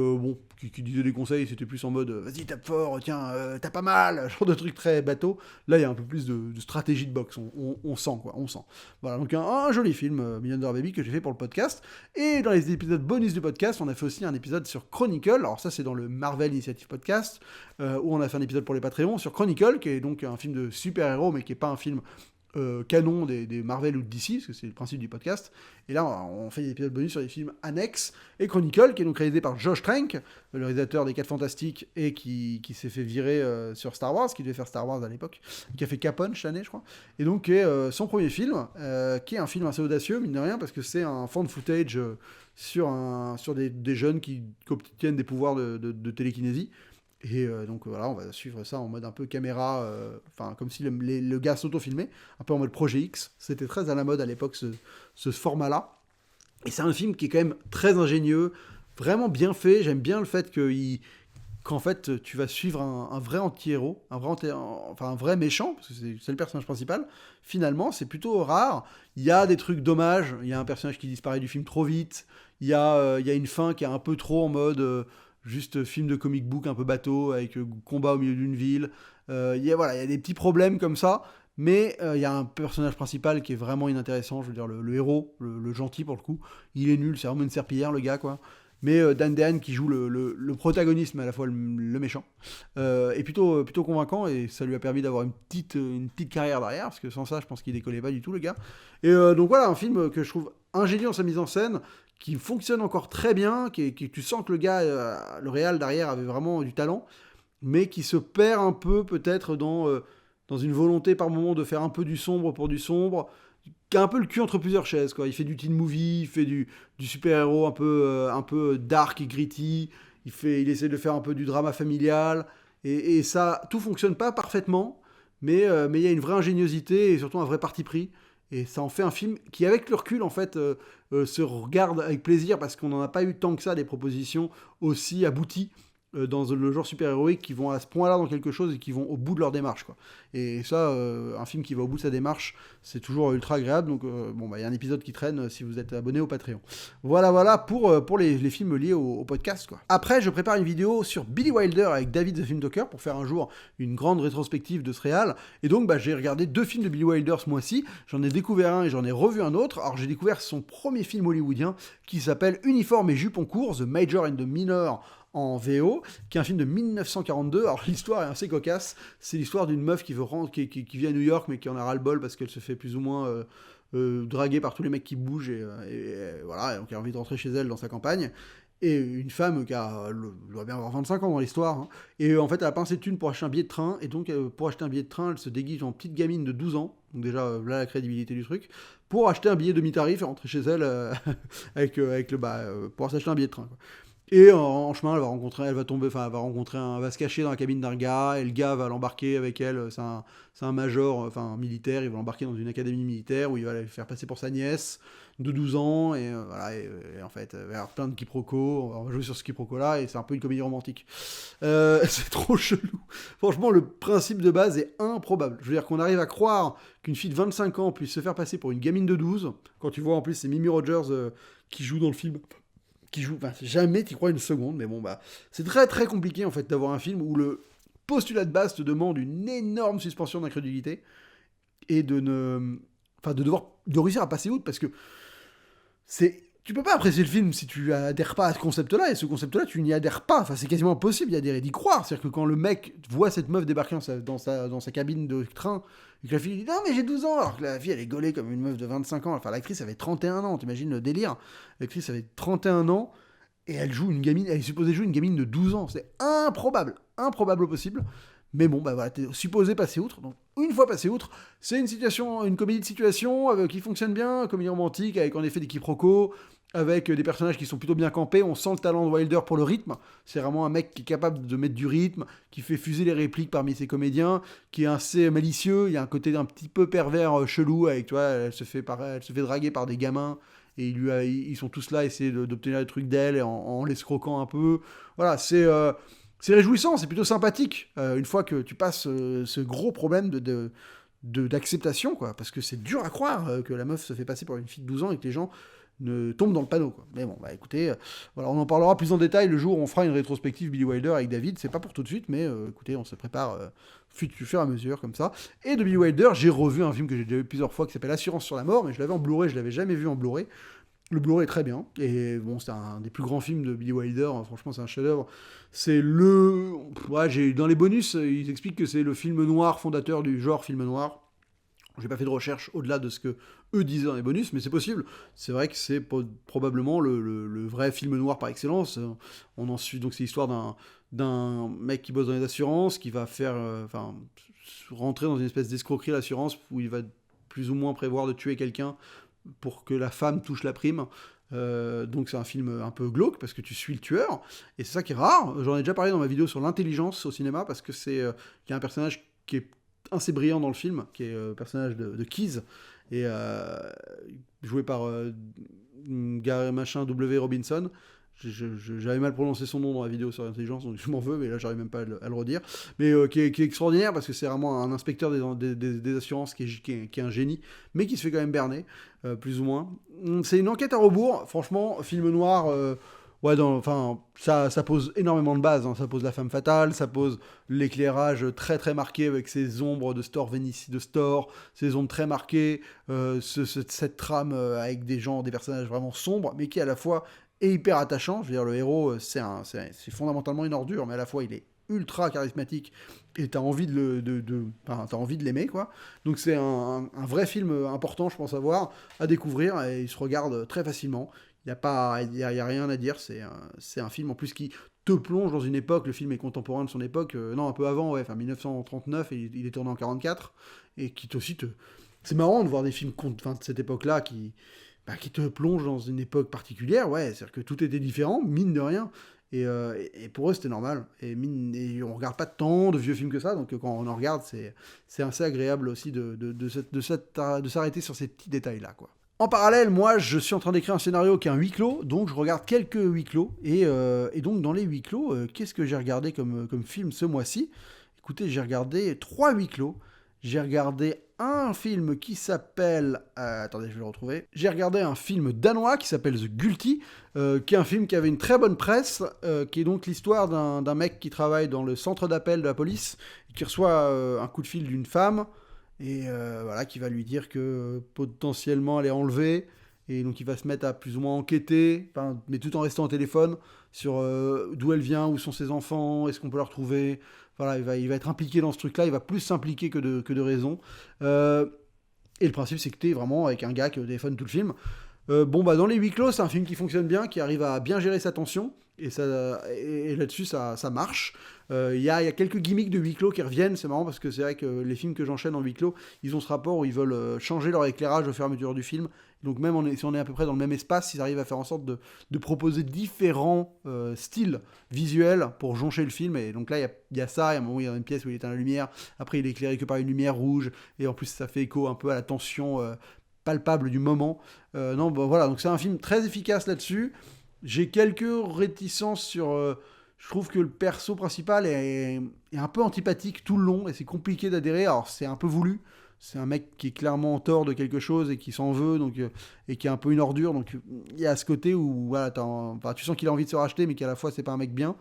qui disaient des conseils, c'était plus en mode vas-y, tape fort, tiens, tape pas mal, genre de truc très bateau. Là, il y a un peu plus de stratégie de boxe, on sent, quoi, on sent. Voilà, donc un joli film, Million Dollar Baby, que j'ai fait pour le podcast. Et dans les épisodes bonus du podcast, on a fait aussi un épisode sur Chronicle. Alors ça, c'est dans le Marvel Initiative Podcast, où on a fait un épisode pour les Patreons sur Chronicle, qui est donc un film de super-héros, mais qui n'est pas un film canon des Marvel ou de DC, parce que c'est le principe du podcast. Et là, on fait des épisodes bonus sur des films annexes. Et Chronicle, qui est donc réalisé par Josh Trank, le réalisateur des 4 Fantastiques, et qui s'est fait virer sur Star Wars, qui devait faire Star Wars à l'époque, qui a fait Capone cette année, je crois. Et donc, qui est son premier film, qui est un film assez audacieux, mine de rien, parce que c'est un fan footage sur des jeunes qui obtiennent des pouvoirs de télékinésie. Et donc voilà, on va suivre ça en mode un peu caméra, comme si le gars s'auto-filmait, un peu en mode Projet X. C'était très à la mode à l'époque, ce format-là. Et c'est un film qui est quand même très ingénieux, vraiment bien fait. J'aime bien le fait qu'en fait, tu vas suivre un vrai anti-héros, un vrai méchant, parce que c'est le personnage principal. Finalement, c'est plutôt rare. Il y a des trucs dommages, il y a un personnage qui disparaît du film trop vite, il y a une fin qui est un peu trop en mode... juste film de comic book un peu bateau, avec combat au milieu d'une ville. Il y a des petits problèmes comme ça, mais il y a un personnage principal qui est vraiment inintéressant, je veux dire, le héros, le gentil pour le coup. Il est nul, c'est vraiment une serpillière, le gars, quoi. Mais Dan Dehan, qui joue le protagoniste, mais à la fois le méchant, est plutôt convaincant, et ça lui a permis d'avoir une petite carrière derrière, parce que sans ça, je pense qu'il décollait pas du tout, le gars. Et donc voilà, un film que je trouve ingénieux dans sa mise en scène, qui fonctionne encore très bien, tu sens que le gars, le réal derrière, avait vraiment du talent, mais qui se perd un peu peut-être dans une volonté par moment de faire un peu du sombre pour du sombre, qui a un peu le cul entre plusieurs chaises, quoi. Il fait du teen movie, il fait du super-héros un peu dark et gritty, il essaie de faire un peu du drama familial, et ça, tout fonctionne pas parfaitement, mais il y a une vraie ingéniosité et surtout un vrai parti pris. Et ça en fait un film qui, avec le recul, en fait, se regarde avec plaisir, parce qu'on n'en a pas eu tant que ça des propositions aussi abouties dans le genre super-héroïque, qui vont à ce point-là dans quelque chose et qui vont au bout de leur démarche, quoi. Et ça, un film qui va au bout de sa démarche, c'est toujours ultra agréable. Donc, y a un épisode qui traîne si vous êtes abonné au Patreon. Voilà pour les films liés au podcast, quoi. Après, je prépare une vidéo sur Billy Wilder avec David the Film Talker pour faire un jour une grande rétrospective de ce réal. Et donc, j'ai regardé 2 films de Billy Wilder ce mois-ci. J'en ai découvert un et j'en ai revu un autre. Alors, j'ai découvert son premier film hollywoodien qui s'appelle Uniforme et Jupon court, The Major and the Minor, en VO, qui est un film de 1942. Alors l'histoire est assez cocasse, c'est l'histoire d'une meuf qui qui vit à New York, mais qui en a ras-le-bol parce qu'elle se fait plus ou moins draguer par tous les mecs qui bougent, et voilà, et donc elle a envie de rentrer chez elle dans sa campagne. Et une femme qui doit bien avoir 25 ans dans l'histoire, hein. Et en fait, elle a pas assez de thunes pour acheter un billet de train, et donc pour acheter un billet de train, elle se déguise en petite gamine de 12 ans, donc déjà là la crédibilité du truc, pour acheter un billet demi-tarif et rentrer chez elle pour s'acheter un billet de train, quoi. Et en chemin, elle va se cacher dans la cabine d'un gars, et le gars va l'embarquer avec elle. C'est un major, un militaire. Il va l'embarquer dans une académie militaire où il va la faire passer pour sa nièce de 12 ans. Et voilà, et en fait, il va y avoir plein de quiproquos. On va jouer sur ce quiproquo-là, et c'est un peu une comédie romantique. C'est trop chelou. Franchement, le principe de base est improbable. Je veux dire qu'on arrive à croire qu'une fille de 25 ans puisse se faire passer pour une gamine de 12. Quand tu vois en plus c'est Mimi Rogers qui joue dans le film. Jamais t'y crois une seconde, mais c'est très très compliqué en fait d'avoir un film où le postulat de base te demande une énorme suspension d'incrédulité, et de réussir à passer outre, parce que tu peux pas apprécier le film si tu adhères pas à ce concept-là, et ce concept-là, tu n'y adhères pas. Enfin, c'est quasiment impossible d'y adhérer, d'y croire. C'est-à-dire que quand le mec voit cette meuf débarquer dans sa cabine de train, et que la fille dit « Non, mais j'ai 12 ans !» Alors que la fille, elle est gaulée comme une meuf de 25 ans. Enfin, l'actrice avait 31 ans, t'imagines le délire. L'actrice avait 31 ans, et elle joue une gamine, elle est supposée jouer une gamine de 12 ans. C'est improbable au possible. Mais bon, bah voilà, t'es supposé passer outre. Donc, une fois passé outre, c'est une comédie de situation qui fonctionne bien, comédie romantique, avec en effet des quiproquos, avec des personnages qui sont plutôt bien campés. On sent le talent de Wilder pour le rythme. C'est vraiment un mec qui est capable de mettre du rythme, qui fait fuser les répliques parmi ses comédiens, qui est assez malicieux. Il y a un côté un petit peu pervers, chelou, avec, tu vois, elle se fait draguer par des gamins. Et ils sont tous là à essayer d'obtenir des trucs d'elle en l'escroquant un peu. Voilà, c'est réjouissant, c'est plutôt sympathique, une fois que tu passes ce gros problème d'acceptation, quoi. Parce que c'est dur à croire que la meuf se fait passer pour une fille de 12 ans et que les gens ne tombent dans le panneau, quoi. Mais bon, bah écoutez, voilà, on en parlera plus en détail le jour où on fera une rétrospective Billy Wilder avec David. C'est pas pour tout de suite, mais écoutez, on se prépare fur et à mesure, comme ça. Et de Billy Wilder, j'ai revu un film que j'ai déjà vu plusieurs fois qui s'appelle Assurance sur la mort, mais je l'avais en Blu-ray, je l'avais jamais vu en Blu-ray. Le Blu-ray est très bien, et bon, c'est un des plus grands films de Billy Wilder, hein. Franchement, c'est un chef-d'œuvre. Dans les bonus, ils expliquent que c'est le film noir fondateur du genre film noir. J'ai pas fait de recherche au-delà de ce que eux disaient dans les bonus, mais c'est possible. C'est vrai que c'est probablement le vrai film noir par excellence. On en suit, donc c'est l'histoire d'un mec qui bosse dans les assurances, qui va rentrer dans une espèce d'escroquerie à l'assurance, où il va plus ou moins prévoir de tuer quelqu'un pour que la femme touche la prime. Donc c'est un film un peu glauque parce que tu suis le tueur, et c'est ça qui est rare. J'en ai déjà parlé dans ma vidéo sur l'intelligence au cinéma, parce que il y a un personnage qui est assez brillant dans le film, qui est le personnage de Keys, et joué par Gary machin W. Robinson. J'avais mal prononcé son nom dans la vidéo sur l'intelligence, donc je m'en veux, mais là j'arrive même pas à le redire. Mais qui est extraordinaire, parce que c'est vraiment un inspecteur des assurances qui est un génie, mais qui se fait quand même berner, plus ou moins. C'est une enquête à rebours, franchement, film noir. Ça pose énormément de bases, hein. Ça pose la femme fatale, ça pose l'éclairage très très marqué avec ces ombres de store, ces ombres très marquées, cette trame avec des personnages vraiment sombres, mais qui à la fois est hyper attachant. Je veux dire, le héros, c'est fondamentalement une ordure, mais à la fois il est ultra charismatique et t'as envie t'as envie de l'aimer, quoi. Donc c'est un vrai film important, je pense, à découvrir, et il se regarde très facilement. Il y a rien à dire, c'est un film en plus qui te plonge dans une époque. Le film est contemporain de son époque, non, un peu avant, ouais, 1939, et il est tourné en 44, et qui aussi c'est marrant de voir des films de cette époque-là qui te plongent dans une époque particulière, ouais, c'est-à-dire que tout était différent, mine de rien, et pour eux c'était normal, et on regarde pas tant de vieux films que ça, donc quand on en regarde, c'est assez agréable aussi de s'arrêter sur ces petits détails-là, quoi. En parallèle, moi, je suis en train d'écrire un scénario qui est un huis clos, donc je regarde quelques huis clos, et donc dans les huis clos, qu'est-ce que j'ai regardé comme film ce mois-ci ? Écoutez, j'ai regardé 3 huis clos. J'ai regardé un film qui s'appelle... attendez, je vais le retrouver. J'ai regardé un film danois qui s'appelle The Guilty, qui est un film qui avait une très bonne presse, qui est donc l'histoire d'un mec qui travaille dans le centre d'appel de la police, qui reçoit un coup de fil d'une femme, et voilà, qui va lui dire que potentiellement elle est enlevée, et donc il va se mettre à plus ou moins enquêter, mais tout en restant au téléphone, sur d'où elle vient, où sont ses enfants, est-ce qu'on peut la retrouver. Voilà, il va être impliqué dans ce truc-là, il va plus s'impliquer que de raison. Et le principe, c'est que t'es vraiment avec un gars qui est au téléphone tout le film. Dans les huis clos, c'est un film qui fonctionne bien, qui arrive à bien gérer sa tension, et là-dessus, ça marche. Il y a quelques gimmicks de huis clos qui reviennent, c'est marrant, parce que c'est vrai que les films que j'enchaîne en huis clos, ils ont ce rapport où ils veulent changer leur éclairage au fur et à mesure du film. Donc même si on est à peu près dans le même espace, ils arrivent à faire en sorte de proposer différents styles visuels pour joncher le film. Et donc là, il y a ça, il y a un moment où il y a une pièce où il éteint la lumière, après il est éclairé que par une lumière rouge, et en plus ça fait écho un peu à la tension palpable du moment. Voilà, donc c'est un film très efficace là-dessus. J'ai quelques réticences sur... je trouve que le perso principal est un peu antipathique tout le long, et c'est compliqué d'adhérer. Alors c'est un peu voulu. C'est un mec qui est clairement en tort de quelque chose et qui s'en veut, et qui est un peu une ordure. Donc il y a ce côté où voilà, tu sens qu'il a envie de se racheter, mais qu'à la fois c'est pas un mec bien.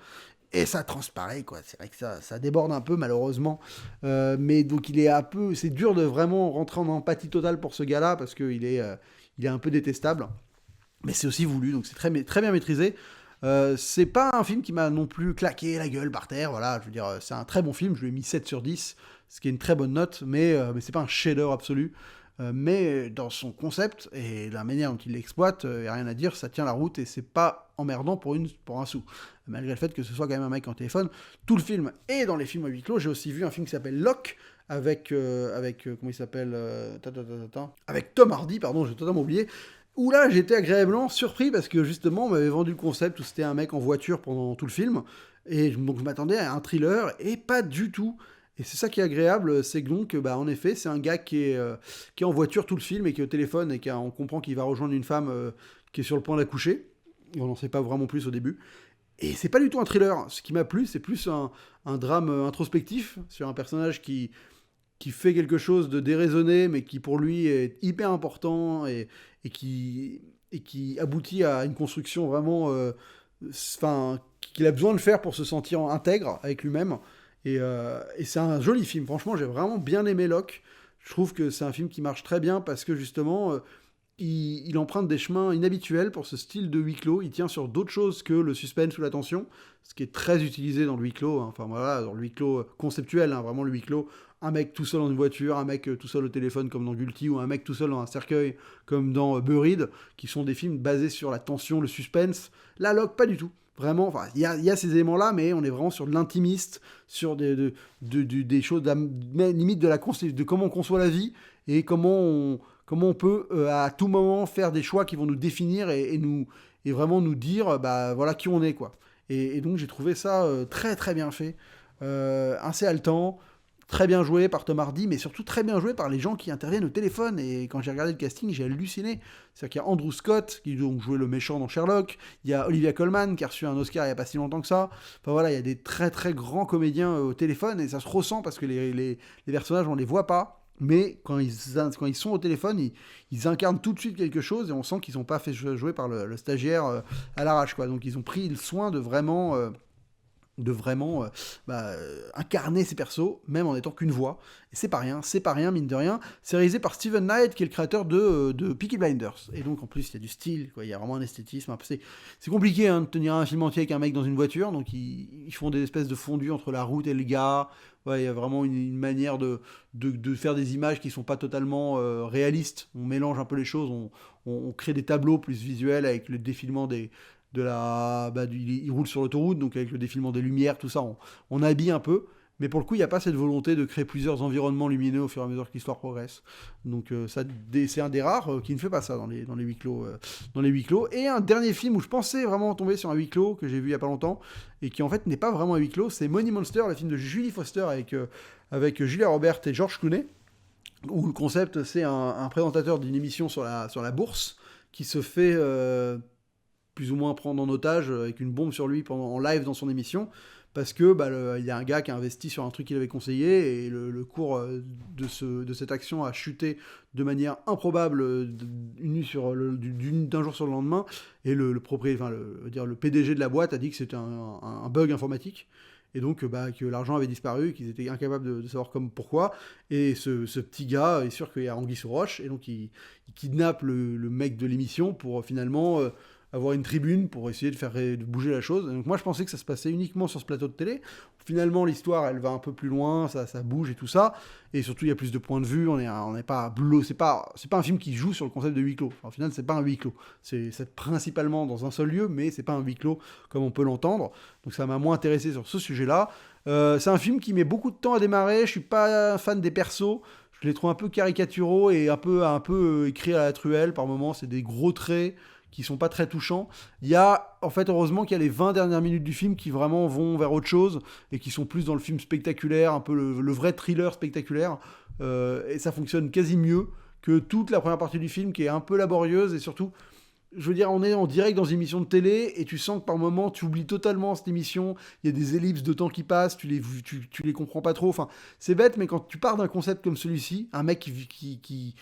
Et ça transparaît, quoi. C'est vrai que ça déborde un peu, malheureusement. Mais donc il est un peu... C'est dur de vraiment rentrer en empathie totale pour ce gars-là, parce qu'il est un peu détestable. mais c'est aussi voulu, donc c'est très bien maîtrisé. C'est pas un film qui m'a non plus claqué la gueule par terre, voilà, je veux dire, c'est un très bon film, je lui ai mis 7 sur 10, ce qui est une très bonne note, mais c'est pas un chef-d'œuvre absolu. Mais dans son concept et la manière dont il l'exploite, il n'y a rien à dire, ça tient la route et c'est pas emmerdant pour un sou. Malgré le fait que ce soit quand même un mec en téléphone, tout le film est dans les films à huis clos. J'ai aussi vu un film qui s'appelle Locke avec comment il s'appelle avec Tom Hardy, pardon, j'ai totalement oublié. Où là, j'étais agréablement surpris parce que justement, on m'avait vendu le concept où c'était un mec en voiture pendant tout le film. Et donc, je m'attendais à un thriller et pas du tout. Et c'est ça qui est agréable, c'est que donc, en effet, c'est un gars qui est en voiture tout le film et qui est au téléphone et on comprend qu'il va rejoindre une femme qui est sur le point d'accoucher. Et on n'en sait pas vraiment plus au début. Et c'est pas du tout un thriller. Ce qui m'a plu, c'est plus un drame introspectif sur un personnage qui fait quelque chose de déraisonné, mais qui pour lui est hyper important et qui aboutit à une construction vraiment, qu'il a besoin de faire pour se sentir intègre avec lui-même. Et c'est un joli film. Franchement, j'ai vraiment bien aimé Locke. Je trouve que c'est un film qui marche très bien parce que justement, il emprunte des chemins inhabituels pour ce style de huis clos. Il tient sur d'autres choses que le suspense ou la tension, ce qui est très utilisé dans le huis clos. Hein. Enfin voilà, dans le huis clos conceptuel, hein, vraiment le huis clos. Un mec tout seul dans une voiture, un mec tout seul au téléphone comme dans Guilty, ou un mec tout seul dans un cercueil comme dans Buried, qui sont des films basés sur la tension, le suspense. Là, Locke, pas du tout. Vraiment, enfin, il y a ces éléments-là, mais on est vraiment sur de l'intimiste, sur des choses limite de comment on conçoit la vie et comment on peut à tout moment faire des choix qui vont nous définir et vraiment nous dire bah voilà qui on est quoi. Et donc j'ai trouvé ça très très bien fait, assez haletant. Très bien joué par Tom Hardy, mais surtout très bien joué par les gens qui interviennent au téléphone. Et quand j'ai regardé le casting, j'ai halluciné. C'est-à-dire qu'il y a Andrew Scott, qui donc jouait le méchant dans Sherlock. Il y a Olivia Colman, qui a reçu un Oscar il n'y a pas si longtemps que ça. Enfin voilà, il y a des très très grands comédiens au téléphone, et ça se ressent parce que les personnages, on ne les voit pas. Mais quand ils sont au téléphone, ils incarnent tout de suite quelque chose, et on sent qu'ils n'ont pas fait jouer par le stagiaire à l'arrache, quoi. Donc ils ont pris le soin de vraiment... incarner ces persos, même en étant qu'une voix. Et c'est pas rien, mine de rien. C'est réalisé par Steven Knight, qui est le créateur de Peaky Blinders. Et donc, en plus, il y a du style, quoi. Il y a vraiment un esthétisme. C'est compliqué de tenir un film entier avec un mec dans une voiture, donc ils font des espèces de fondus entre la route et le gars. Ouais, il y a vraiment une manière de faire des images qui sont pas totalement réalistes. On mélange un peu les choses, on crée des tableaux plus visuels avec le défilement il roule sur l'autoroute, donc avec le défilement des lumières, tout ça, on habille un peu. Mais pour le coup, il n'y a pas cette volonté de créer plusieurs environnements lumineux au fur et à mesure que l'histoire progresse. Donc c'est un des rares qui ne fait pas ça dans les huis clos. Dans les huis clos. Et un dernier film où je pensais vraiment tomber sur un huis clos, que j'ai vu il n'y a pas longtemps, et qui en fait n'est pas vraiment un huis clos, c'est Money Monster, le film de Julie Foster avec Julia Roberts et George Clooney, où le concept, c'est un présentateur d'une émission sur la bourse qui se fait... plus ou moins prendre en otage avec une bombe sur lui en live dans son émission, parce que il y a un gars qui a investi sur un truc qu'il avait conseillé, et le cours de cette action a chuté de manière improbable d'un jour sur le lendemain, et le PDG de la boîte a dit que c'était un bug informatique, et donc que l'argent avait disparu, qu'ils étaient incapables de savoir pourquoi, et ce petit gars est sûr qu'il y a anguille sous roche, et donc il kidnappe le mec de l'émission pour finalement... avoir une tribune pour essayer de bouger la chose. Donc moi, je pensais que ça se passait uniquement sur ce plateau de télé. Finalement, l'histoire, elle va un peu plus loin, ça bouge et tout ça. Et surtout, il y a plus de points de vue. On n'est pas c'est pas un film qui joue sur le concept de huis clos. Enfin, au final, c'est pas un huis clos. C'est principalement dans un seul lieu, mais c'est pas un huis clos comme on peut l'entendre. Donc ça m'a moins intéressé sur ce sujet-là. C'est un film qui met beaucoup de temps à démarrer. Je suis pas fan des persos. Je les trouve un peu caricaturaux et un peu écrits à la truelle par moments. C'est des gros traits qui sont pas très touchants. Il y a, en fait, heureusement qu'il y a les 20 dernières minutes du film qui vraiment vont vers autre chose et qui sont plus dans le film spectaculaire, un peu le vrai thriller spectaculaire. Et ça fonctionne quasi mieux que toute la première partie du film qui est un peu laborieuse et surtout, je veux dire, on est en direct dans une émission de télé et tu sens que par moments tu oublies totalement cette émission. Il y a des ellipses de temps qui passent, tu les comprends pas trop. Enfin, c'est bête, mais quand tu pars d'un concept comme celui-ci, un mec qui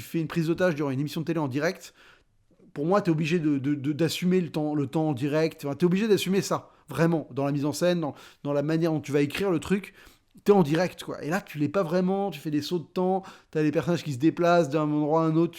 fait une prise d'otage durant une émission de télé en direct, pour moi, tu es obligé d'assumer le temps en direct. Enfin, tu es obligé d'assumer ça, vraiment, dans la mise en scène, dans la manière dont tu vas écrire le truc. t'es en direct, quoi. Et là, tu l'es pas vraiment, tu fais des sauts de temps, t'as des personnages qui se déplacent d'un endroit à un autre,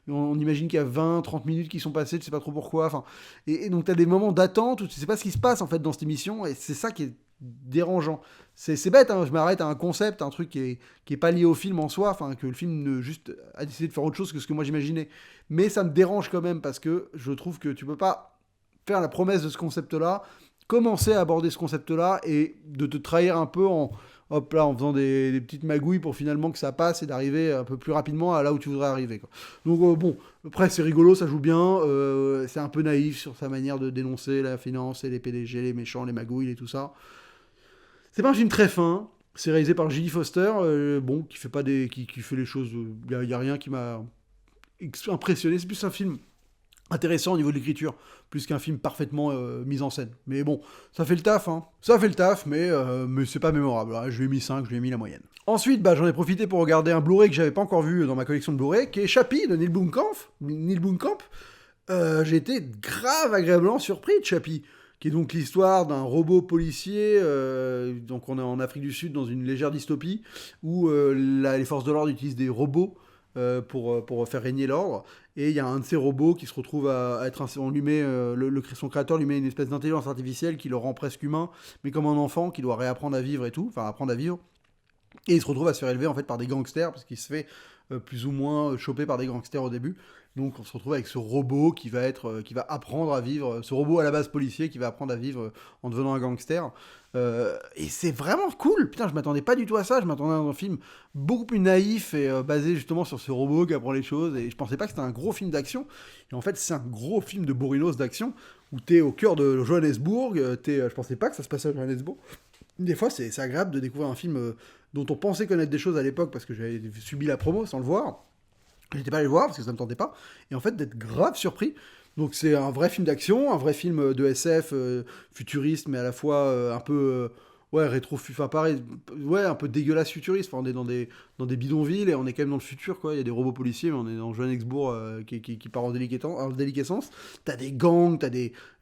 on imagine qu'il y a 20, 30 minutes qui sont passées, tu sais pas trop pourquoi, enfin... Et donc, t'as des moments d'attente où tu sais pas ce qui se passe, en fait, dans cette émission, et c'est ça qui est dérangeant. C'est bête, hein, je m'arrête à un concept, un truc qui est pas lié au film en soi, enfin, que le film juste a décidé de faire autre chose que ce que moi j'imaginais. Mais ça me dérange quand même, parce que je trouve que tu peux pas faire la promesse de ce concept-là, commencer à aborder ce concept-là, et de te trahir un peu hop là, en faisant des petites magouilles pour finalement que ça passe et d'arriver un peu plus rapidement à là où tu voudrais arriver, quoi. Donc bon, après c'est rigolo, ça joue bien, c'est un peu naïf sur sa manière de dénoncer la finance et les PDG, les méchants, les magouilles et tout ça. C'est pas un film très fin, c'est réalisé par Jodie Foster, bon, qui fait pas qui fait les choses, y a rien qui m'a impressionné, c'est plus un film intéressant au niveau de l'écriture, plus qu'un film parfaitement mis en scène. Mais bon, ça fait le taf, hein. Ça fait le taf, mais c'est pas mémorable. Je lui ai mis 5, je lui ai mis la moyenne. Ensuite, j'en ai profité pour regarder un Blu-ray que j'avais pas encore vu dans ma collection de Blu-ray, qui est Chappie de Neil Blomkamp. J'ai été grave agréablement surpris de Chappie, qui est donc l'histoire d'un robot policier, donc on est en Afrique du Sud dans une légère dystopie, où les forces de l'ordre utilisent des robots pour faire régner l'ordre. Et il y a un de ces robots qui se retrouve à être... On lui met, son créateur lui met une espèce d'intelligence artificielle qui le rend presque humain, mais comme un enfant qui doit réapprendre à vivre et tout, enfin apprendre à vivre. Et il se retrouve à se faire élever en fait par des gangsters, parce qu'il se fait plus ou moins choper par des gangsters au début. Donc on se retrouve avec ce robot qui va apprendre à vivre, ce robot à la base policier qui va apprendre à vivre en devenant un gangster. Et c'est vraiment cool. Putain, je m'attendais pas du tout à ça. Je m'attendais à un film beaucoup plus naïf et basé justement sur ce robot qui apprend les choses. Et je pensais pas que c'était un gros film d'action. Et en fait, c'est un gros film de bourrinos d'action où t'es au cœur de Johannesburg. Je pensais pas que ça se passait à Johannesburg. Des fois, c'est agréable de découvrir un film dont on pensait connaître des choses à l'époque parce que j'avais subi la promo sans le voir. J'étais pas allé le voir parce que ça me tentait pas. Et en fait, d'être grave surpris. Donc c'est un vrai film d'action, un vrai film de SF futuriste, mais à la fois un peu ouais, rétro, enfin pareil, ouais, un peu dégueulasse futuriste. Enfin, on est dans des bidonvilles et on est quand même dans le futur, quoi. Il y a des robots policiers, mais on est dans Johannesburg qui part en déliquescence. T'as des gangs,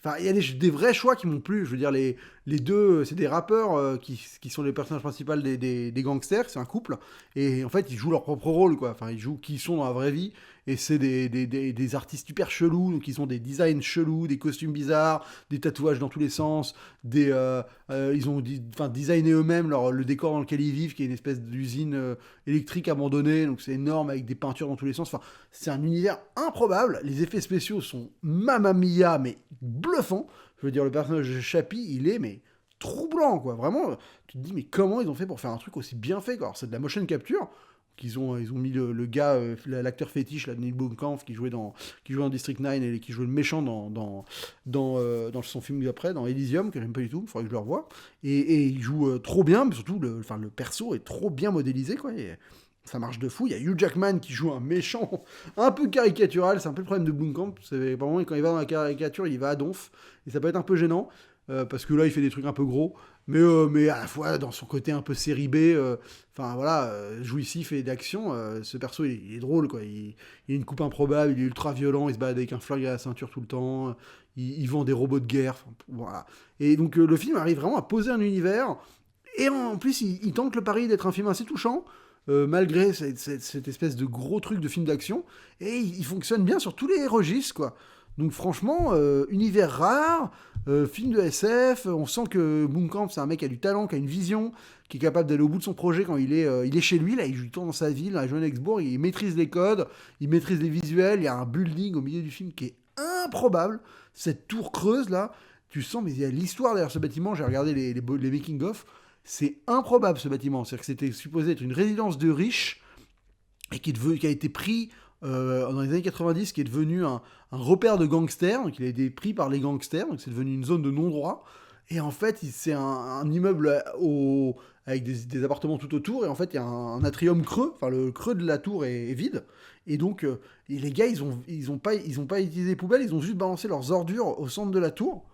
enfin, il y a des vrais choix qui m'ont plu. Je veux dire, les deux, c'est des rappeurs qui sont les personnages principaux des gangsters, c'est un couple, et en fait, ils jouent leur propre rôle, quoi. Enfin, ils jouent qui ils sont dans la vraie vie, et c'est des artistes super chelous, donc ils ont des designs chelous, des costumes bizarres, des tatouages dans tous les sens, ils ont designé eux-mêmes le décor dans lequel ils vivent, qui est une espèce d'usine électrique abandonnée, donc c'est énorme avec des peintures dans tous les sens. Enfin, c'est un univers improbable. Les effets spéciaux sont mamma mia, mais bluffants. Je veux dire, le personnage de Chappie, il est mais troublant, quoi. Vraiment, tu te dis mais comment ils ont fait pour faire un truc aussi bien fait, quoi. Alors, c'est de la motion capture. Ils ont mis le gars, l'acteur fétiche, là, Neil Blomkamp, qui jouait dans District 9 et qui jouait le méchant dans son film d'après, dans Elysium, que j'aime pas du tout, il faudrait que je le revoie. Et il joue trop bien, mais surtout, le perso est trop bien modélisé, quoi. Et ça marche de fou. Il y a Hugh Jackman qui joue un méchant un peu caricatural, c'est un peu le problème de Blomkamp. C'est par moment, quand il va dans la caricature, il va à donf, et ça peut être un peu gênant. Parce que là, il fait des trucs un peu gros, mais à la fois dans son côté un peu série B, enfin voilà, jouissif et d'action, ce perso, il est drôle, quoi. Il a une coupe improbable, il est ultra violent, il se balade avec un flingue à la ceinture tout le temps, il vend des robots de guerre, voilà. Et donc le film arrive vraiment à poser un univers, et en plus, il tente le pari d'être un film assez touchant, malgré cette espèce de gros truc de film d'action, et il fonctionne bien sur tous les registres, quoi. Donc franchement, univers rare, film de SF, on sent que Blomkamp, c'est un mec qui a du talent, qui a une vision, qui est capable d'aller au bout de son projet quand il est chez lui, là, il tourne dans sa ville, à Johannesburg, il maîtrise les codes, il maîtrise les visuels, il y a un building au milieu du film qui est improbable, cette tour creuse, là, tu sens, mais il y a l'histoire derrière ce bâtiment, j'ai regardé les making-of, c'est improbable ce bâtiment, c'est-à-dire que c'était supposé être une résidence de riches, et qui a été pris dans les années 90, qui est devenu un repère de gangsters, donc il a été pris par les gangsters, donc c'est devenu une zone de non-droit, et en fait c'est un immeuble avec des appartements tout autour, et en fait il y a un atrium creux, enfin le creux de la tour est vide, et donc et les gars ils ont pas utilisé les poubelles, ils ont juste balancé leurs ordures au centre de la tour,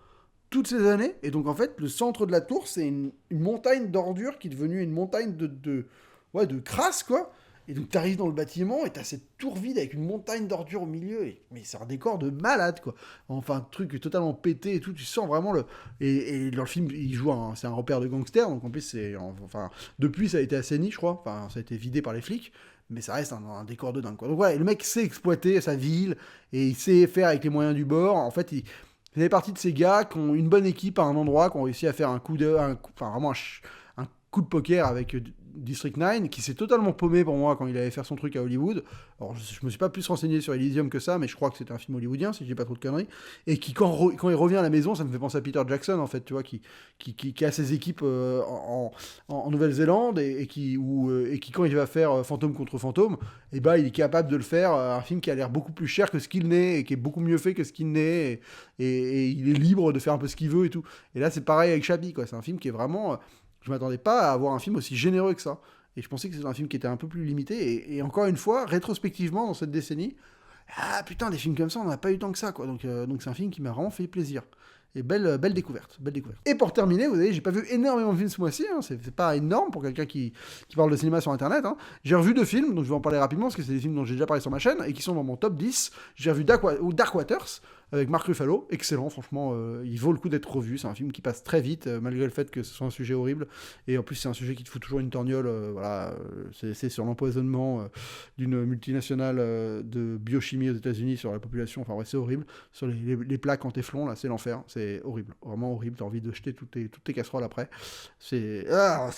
toutes ces années, et donc en fait le centre de la tour c'est une montagne d'ordures qui est devenue une montagne de crasse, quoi. Et donc t'arrives dans le bâtiment et t'as cette tour vide avec une montagne d'ordures au milieu. Mais c'est un décor de malade, quoi. Enfin, un truc totalement pété et tout. Tu sens vraiment le. Et dans le film, il joue c'est un repère de gangster. Donc en plus, enfin, depuis, ça a été assaini, je crois. Enfin, ça a été vidé par les flics. Mais ça reste un décor de dingue, quoi. Donc voilà, et le mec sait exploiter sa ville et il sait faire avec les moyens du bord. En fait, il fait partie de ces gars qui ont une bonne équipe à un endroit, qui ont réussi à faire enfin, vraiment un coup de poker avec District 9, qui s'est totalement paumé pour moi quand il allait faire son truc à Hollywood. Alors, je me suis pas plus renseigné sur Elysium que ça, mais je crois que c'était un film hollywoodien, si je dis pas trop de conneries. Et qui, quand il revient à la maison, ça me fait penser à Peter Jackson, en fait, tu vois, qui a ses équipes en Nouvelle-Zélande, et qui, quand il va faire Fantôme contre Fantôme, et bah, il est capable de le faire, un film qui a l'air beaucoup plus cher que ce qu'il n'est, et qui est beaucoup mieux fait que ce qu'il n'est, et il est libre de faire un peu ce qu'il veut et tout. Et là, c'est pareil avec Chappie, quoi. C'est un film qui est vraiment... Je m'attendais pas à avoir un film aussi généreux que ça. Et je pensais que c'était un film qui était un peu plus limité. Et encore une fois, rétrospectivement, dans cette décennie, ah putain, des films comme ça, on n'a pas eu tant que ça, quoi. Donc c'est un film qui m'a vraiment fait plaisir. Et belle découverte, belle découverte. Et pour terminer, vous savez, j'ai pas vu énormément de films ce mois-ci, hein, c'est pas énorme pour quelqu'un qui parle de cinéma sur internet. Hein. J'ai revu 2 films, donc je vais en parler rapidement, parce que c'est des films dont j'ai déjà parlé sur ma chaîne, et qui sont dans mon top 10. J'ai revu Dark Waters, avec Mark Ruffalo, excellent, franchement, il vaut le coup d'être revu, c'est un film qui passe très vite, malgré le fait que ce soit un sujet horrible, et en plus c'est un sujet qui te fout toujours une torgnole, voilà, c'est sur l'empoisonnement d'une multinationale de biochimie aux États-Unis sur la population, enfin ouais, c'est horrible, sur les plaques en téflon, là, c'est l'enfer, c'est horrible, vraiment horrible, t'as envie de jeter toutes tes casseroles après, c'est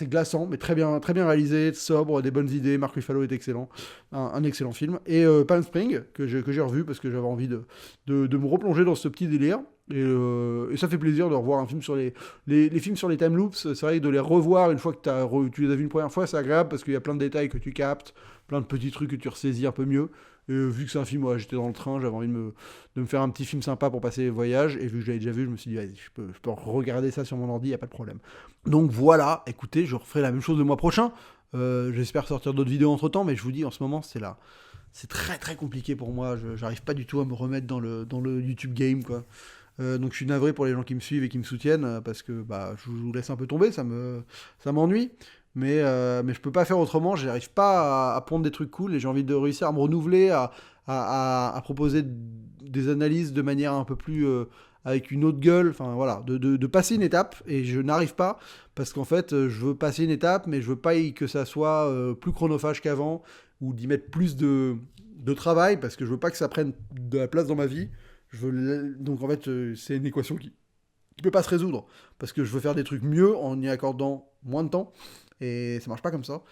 glaçant, mais très bien réalisé, sobre, des bonnes idées, Mark Ruffalo est excellent, un excellent film, et Palm Springs, que j'ai revu, parce que j'avais envie de me replonger dans ce petit délire. Et ça fait plaisir de revoir un film sur les films sur les time loops. C'est vrai que de les revoir une fois que tu les as vus une première fois, c'est agréable parce qu'il y a plein de détails que tu captes, plein de petits trucs que tu ressaisis un peu mieux. Et vu que c'est un film, ouais, j'étais dans le train, j'avais envie de me faire un petit film sympa pour passer le voyage. Et vu que je l'avais déjà vu, je me suis dit, vas-y, je peux regarder ça sur mon ordi, il n'y a pas de problème. Donc voilà, écoutez, je referai la même chose le mois prochain. J'espère sortir d'autres vidéos entre temps, mais je vous dis, en ce moment, c'est très très compliqué pour moi, j'arrive pas du tout à me remettre dans le YouTube game, quoi. Donc je suis navré pour les gens qui me suivent et qui me soutiennent, parce que bah, je vous laisse un peu tomber, ça m'ennuie, mais je peux pas faire autrement, j'arrive pas à prendre des trucs cool, et j'ai envie de réussir à me renouveler, à proposer des analyses de manière un peu plus... avec une autre gueule, enfin voilà, de passer une étape, et je n'arrive pas, parce qu'en fait, je veux passer une étape, mais je veux pas que ça soit plus chronophage qu'avant, ou d'y mettre plus de travail, parce que je veux pas que ça prenne de la place dans ma vie. Donc en fait, c'est une équation qui peut pas se résoudre, parce que je veux faire des trucs mieux en y accordant moins de temps, et ça marche pas comme ça.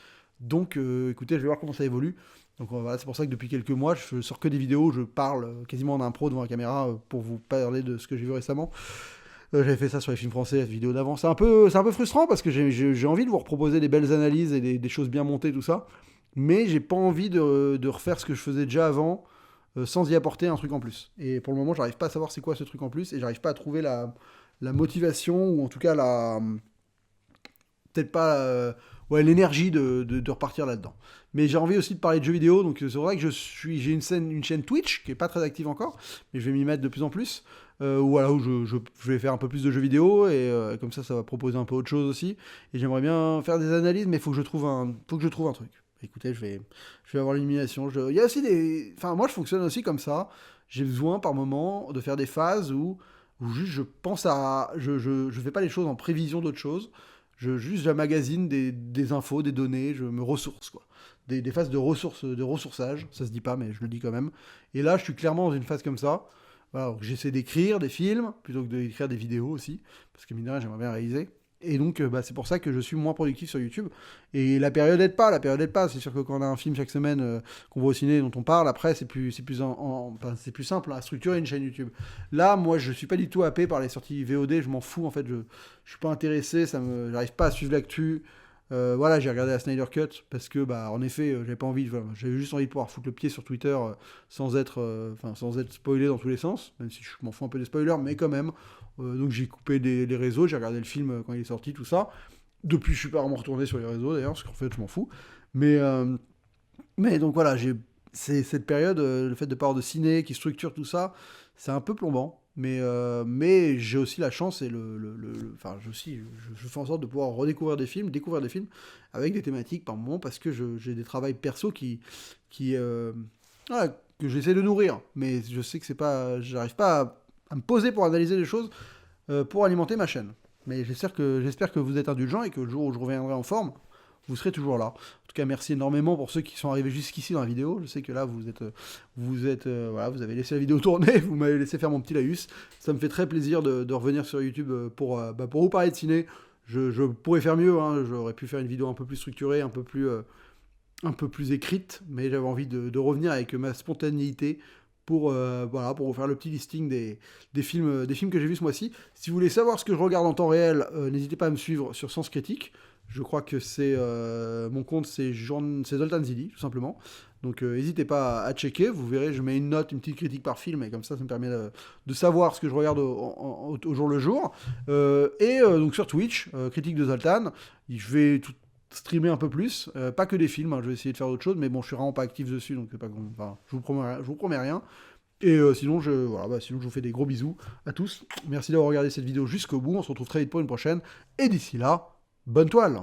Donc écoutez, je vais voir comment ça évolue. Donc voilà, c'est pour ça que depuis quelques mois, je sors que des vidéos, je parle quasiment en impro devant la caméra pour vous parler de ce que j'ai vu récemment. J'avais fait ça sur les films français, la vidéo d'avant. C'est un peu frustrant parce que j'ai envie de vous proposer des belles analyses et des choses bien montées, tout ça. Mais j'ai pas envie de refaire ce que je faisais déjà avant sans y apporter un truc en plus. Et pour le moment, j'arrive pas à savoir c'est quoi ce truc en plus, et j'arrive pas à trouver la motivation, ou en tout cas peut-être pas ouais, l'énergie de repartir là-dedans. Mais j'ai envie aussi de parler de jeux vidéo, donc c'est vrai que j'ai une chaîne Twitch qui est pas très active encore, mais je vais m'y mettre de plus en plus, voilà, où je vais faire un peu plus de jeux vidéo, et comme ça va proposer un peu autre chose aussi. Et j'aimerais bien faire des analyses, mais il faut que je trouve un truc. Écoutez, je vais avoir l'illumination. Il y a aussi enfin, moi je fonctionne aussi comme ça. J'ai besoin par moment de faire des phases où juste je pense je fais pas les choses en prévision d'autres choses. J'emmagasine des infos, des données, je me ressource, quoi. Des phases de ressourçage, ça se dit pas, mais je le dis quand même. Et là, je suis clairement dans une phase comme ça. Voilà, donc j'essaie d'écrire des films, plutôt que d'écrire des vidéos aussi, parce que mine de rien, j'aimerais bien réaliser. Et donc, c'est pour ça que je suis moins productif sur YouTube. Et la période aide pas. C'est sûr que quand on a un film chaque semaine qu'on voit au ciné, dont on parle, après, c'est plus simple à structurer une chaîne YouTube. Là, moi, je suis pas du tout happé par les sorties VOD. Je m'en fous, en fait. Je suis pas intéressé. J'arrive pas à suivre l'actu. Voilà, j'ai regardé la Snyder Cut parce que, bah, en effet, j'avais pas envie. Voilà, j'avais juste envie de pouvoir foutre le pied sur Twitter sans être spoilé dans tous les sens. Même si je m'en fous un peu des spoilers, mais quand même. Donc j'ai coupé les réseaux, j'ai regardé le film quand il est sorti, tout ça. Depuis, je suis pas vraiment retourné sur les réseaux d'ailleurs, parce qu'en fait, je m'en fous. Mais donc voilà, c'est cette période, le fait de pas avoir de ciné qui structure tout ça, c'est un peu plombant. mais j'ai aussi la chance et enfin, je fais en sorte de pouvoir redécouvrir des films, découvrir des films avec des thématiques par moment parce que j'ai des travails perso qui voilà, que j'essaie de nourrir. Mais je sais que c'est pas, j'arrive pas à me poser pour analyser les choses pour alimenter ma chaîne. Mais j'espère que vous êtes indulgents et que le jour où je reviendrai en forme, vous serez toujours là. En tout cas, merci énormément pour ceux qui sont arrivés jusqu'ici dans la vidéo. Je sais que là, voilà, vous avez laissé la vidéo tourner, vous m'avez laissé faire mon petit laïus. Ça me fait très plaisir de revenir sur YouTube pour vous parler de ciné. Je pourrais faire mieux, hein. J'aurais pu faire une vidéo un peu plus structurée, un peu plus écrite, mais j'avais envie de revenir avec ma spontanéité voilà, pour vous faire le petit listing des films que j'ai vus ce mois-ci. Si vous voulez savoir ce que je regarde en temps réel, n'hésitez pas à me suivre sur Sens Critique. Je crois que mon compte, c'est Zoltan Zili, tout simplement. Donc n'hésitez pas à checker, vous verrez, je mets une note, une petite critique par film, et comme ça me permet de savoir ce que je regarde au jour le jour. Donc sur Twitch, critique de Zoltan, je vais streamer un peu plus, pas que des films, hein, je vais essayer de faire d'autres choses, mais bon, je suis vraiment pas actif dessus, donc c'est pas, enfin, je vous promets rien. Et sinon, sinon, je vous fais des gros bisous à tous. Merci d'avoir regardé cette vidéo jusqu'au bout. On se retrouve très vite pour une prochaine. Et d'ici là, bonne toile!